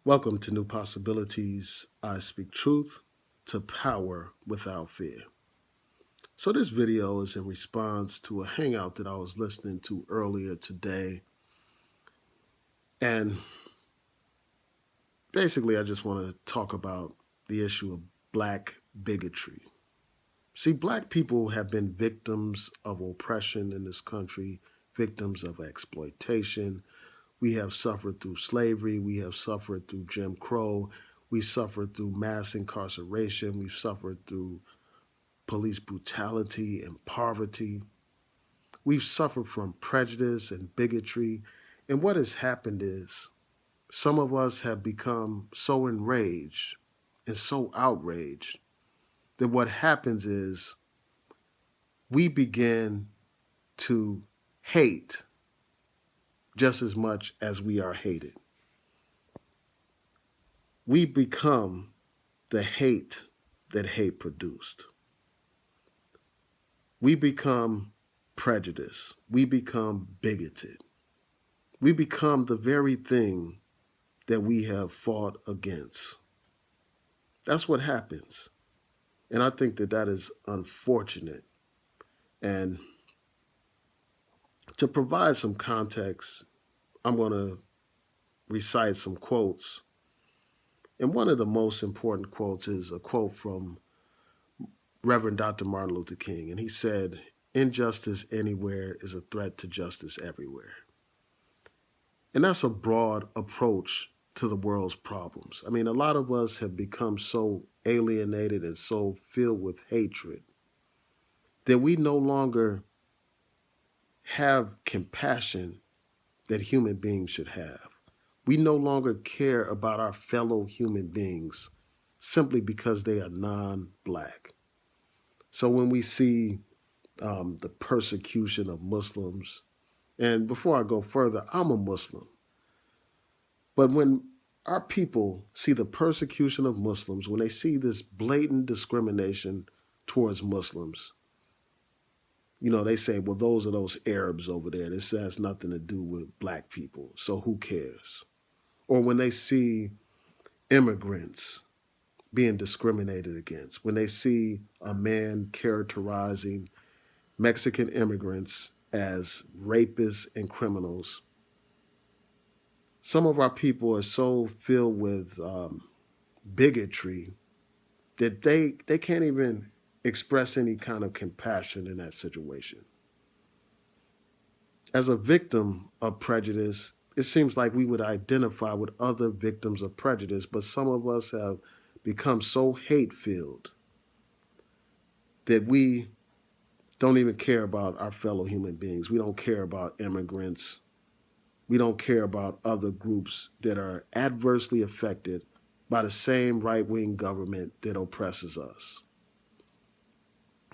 Welcome to New Possibilities. I speak truth to power without fear. So, this video is in response to a hangout that I was listening to earlier today. And basically, I just want to talk about the issue of black bigotry. See, black people have been victims of oppression in this country, victims of exploitation. We have suffered through slavery. We have suffered through Jim Crow. We suffered through mass incarceration. We've suffered through police brutality and poverty. We've suffered from prejudice and bigotry. And what has happened is some of us have become so enraged and so outraged that what happens is we begin to hate just as much as we are hated. We become the hate that hate produced. We become prejudiced. We become bigoted. We become the very thing that we have fought against. That's what happens. And I think that that is unfortunate. And to provide some context, I'm going to recite some quotes. And one of the most important quotes is a quote from Reverend Dr. Martin Luther King. And he said, "Injustice anywhere is a threat to justice everywhere." And that's a broad approach to the world's problems. I mean, a lot of us have become so alienated and so filled with hatred that we no longer have compassion that human beings should have. We no longer care about our fellow human beings simply because they are non-black. So when we see the persecution of Muslims, and before I go further, I'm a Muslim. But when our people see the persecution of Muslims, when they see this blatant discrimination towards Muslims, they say, well, those are those Arabs over there. This has nothing to do with black people, so who cares? Or when they see immigrants being discriminated against, when they see a man characterizing Mexican immigrants as rapists and criminals, some of our people are so filled with bigotry that they can't even express any kind of compassion in that situation. As a victim of prejudice, it seems like we would identify with other victims of prejudice, but some of us have become so hate-filled that we don't even care about our fellow human beings. We don't care about immigrants. We don't care about other groups that are adversely affected by the same right-wing government that oppresses us,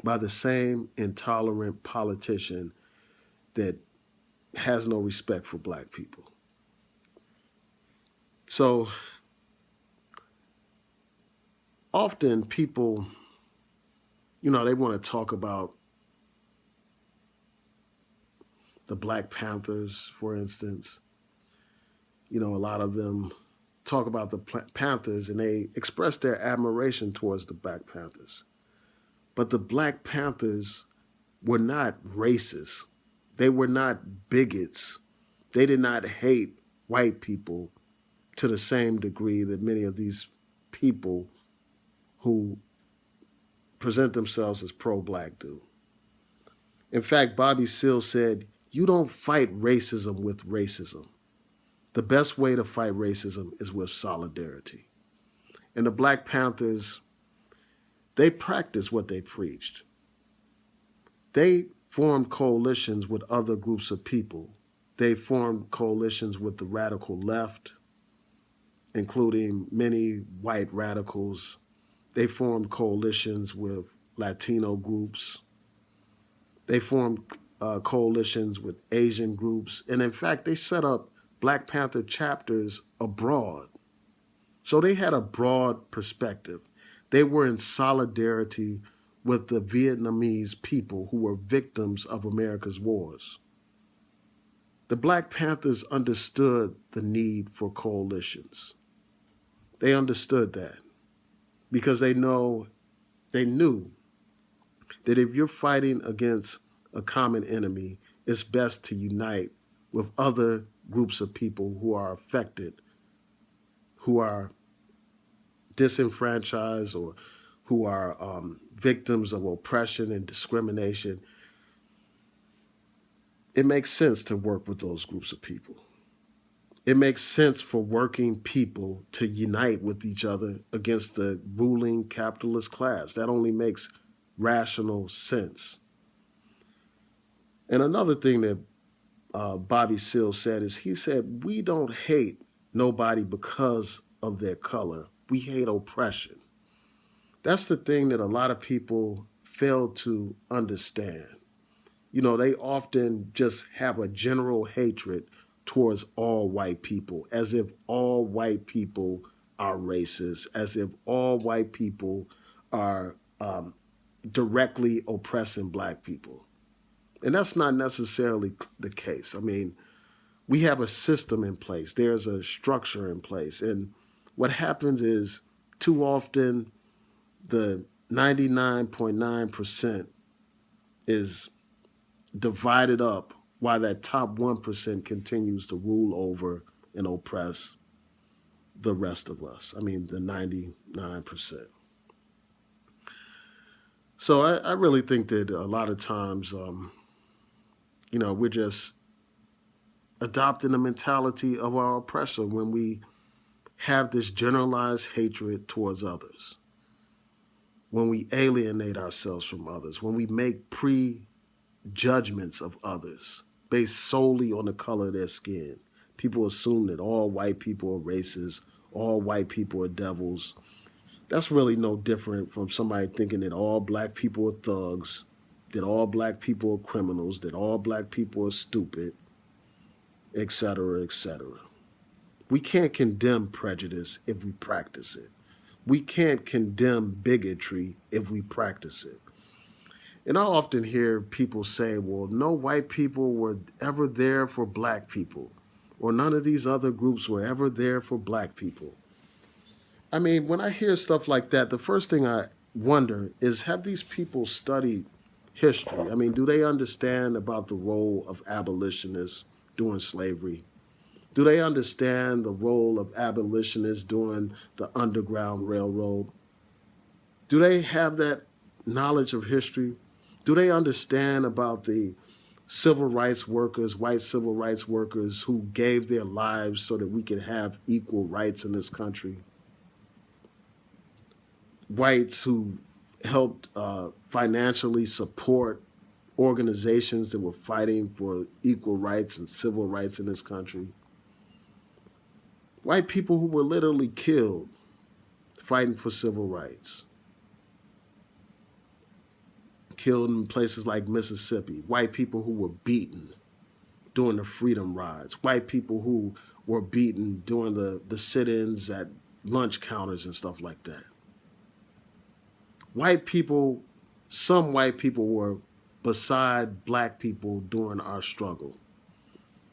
by the same intolerant politician that has no respect for black people. So often people, they want to talk about the Black Panthers, for instance. A lot of them talk about the Panthers and they express their admiration towards the Black Panthers. But the Black Panthers were not racist. They were not bigots. They did not hate white people to the same degree that many of these people who present themselves as pro-black do. In fact, Bobby Seale said, "You don't fight racism with racism. The best way to fight racism is with solidarity." And the Black Panthers, they practiced what they preached. They formed coalitions with other groups of people. They formed coalitions with the radical left, including many white radicals. They formed coalitions with Latino groups. They formed coalitions with Asian groups. And in fact, they set up Black Panther chapters abroad. So they had a broad perspective. They were in solidarity with the Vietnamese people who were victims of America's wars. The Black Panthers understood the need for coalitions. They understood that because they knew that if you're fighting against a common enemy, it's best to unite with other groups of people who are affected, who are disenfranchised, or who are victims of oppression and discrimination. It makes sense to work with those groups of people. It makes sense for working people to unite with each other against the ruling capitalist class. That only makes rational sense. And another thing that Bobby Seale said is he said, we don't hate nobody because of their color. We hate oppression. That's the thing that a lot of people fail to understand. You know, they often just have a general hatred towards all white people, as if all white people are racist, as if all white people are directly oppressing black people. And that's not necessarily the case. I mean, we have a system in place, there's a structure in place. And what happens is too often the 99.9% is divided up while that top 1% continues to rule over and oppress the rest of us. I mean, the 99%. So I really think that a lot of times, we're just adopting the mentality of our oppressor when we have this generalized hatred towards others, when we alienate ourselves from others, when we make prejudgments of others based solely on the color of their skin. People assume that all white people are racist, all white people are devils. That's really no different from somebody thinking that all black people are thugs, that all black people are criminals, that all black people are stupid, etc., etc. We can't condemn prejudice if we practice it. We can't condemn bigotry if we practice it. And I often hear people say, well, no white people were ever there for black people, or none of these other groups were ever there for black people. I mean, when I hear stuff like that, the first thing I wonder is, have these people studied history? I mean, do they understand about the role of abolitionists during slavery? Do they understand the role of abolitionists during the Underground Railroad? Do they have that knowledge of history? Do they understand about the civil rights workers, white civil rights workers who gave their lives so that we could have equal rights in this country? Whites who helped financially support organizations that were fighting for equal rights and civil rights in this country. White people who were literally killed fighting for civil rights. Killed in places like Mississippi. White people who were beaten during the freedom rides. White people who were beaten during the sit-ins at lunch counters and stuff like that. White people, some white people were beside black people during our struggle.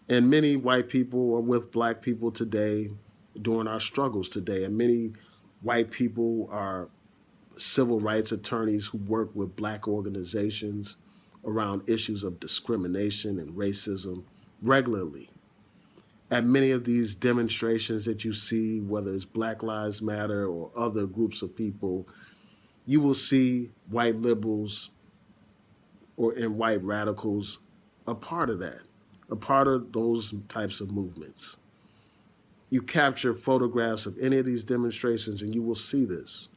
And many white people are with black people today during our struggles today. And many white people are civil rights attorneys who work with black organizations around issues of discrimination and racism regularly. At many of these demonstrations that you see, whether it's Black Lives Matter or other groups of people, you will see white liberals and white radicals a part of that, a part of those types of movements. You capture photographs of any of these demonstrations and you will see this.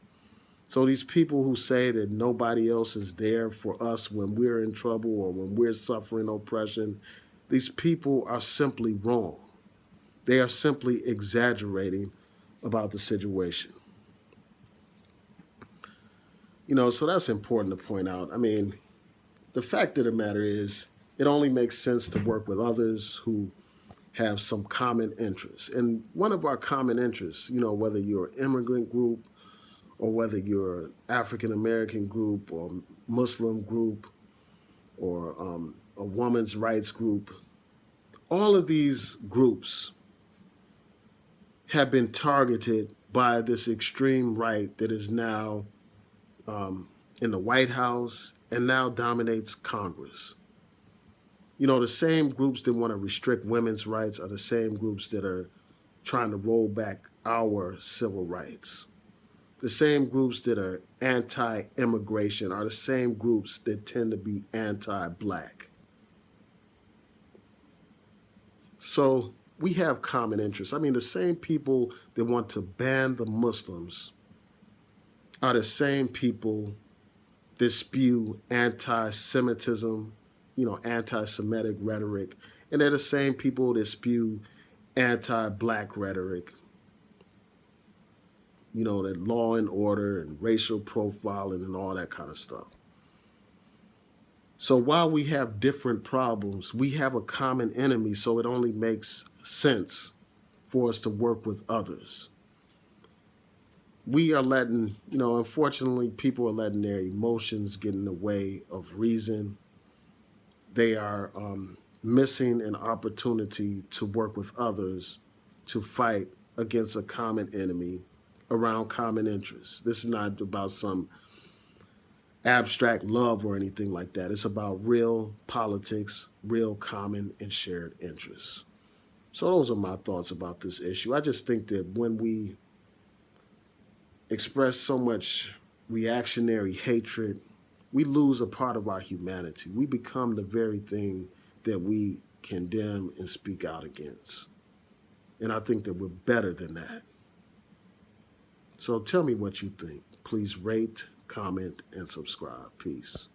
So these people who say that nobody else is there for us when we're in trouble or when we're suffering oppression, these people are simply wrong. They are simply exaggerating about the situation. So that's important to point out. I mean, the fact of the matter is, it only makes sense to work with others who have some common interests. And one of our common interests, whether you're an immigrant group or whether you're an African American group or Muslim group or a women's rights group, all of these groups have been targeted by this extreme right that is now um, in the White House and now dominates Congress. You know, the same groups that want to restrict women's rights are the same groups that are trying to roll back our civil rights. The same groups that are anti immigration are the same groups that tend to be anti black. So we have common interests. I mean, the same people that want to ban the Muslims are the same people that spew anti Semitism, you know, anti Semitic rhetoric. And they're the same people that spew anti black rhetoric, you know, that law and order and racial profiling and all that kind of stuff. So while we have different problems, we have a common enemy, so it only makes sense for us to work with others. We are letting, you know, unfortunately, people are letting their emotions get in the way of reason. They are missing an opportunity to work with others to fight against a common enemy around common interests. This is not about some abstract love or anything like that. It's about real politics, real common and shared interests. So those are my thoughts about this issue. I just think that when we express so much reactionary hatred, we lose a part of our humanity. We become the very thing that we condemn and speak out against. And I think that we're better than that. So tell me what you think. Please rate, comment, and subscribe. Peace.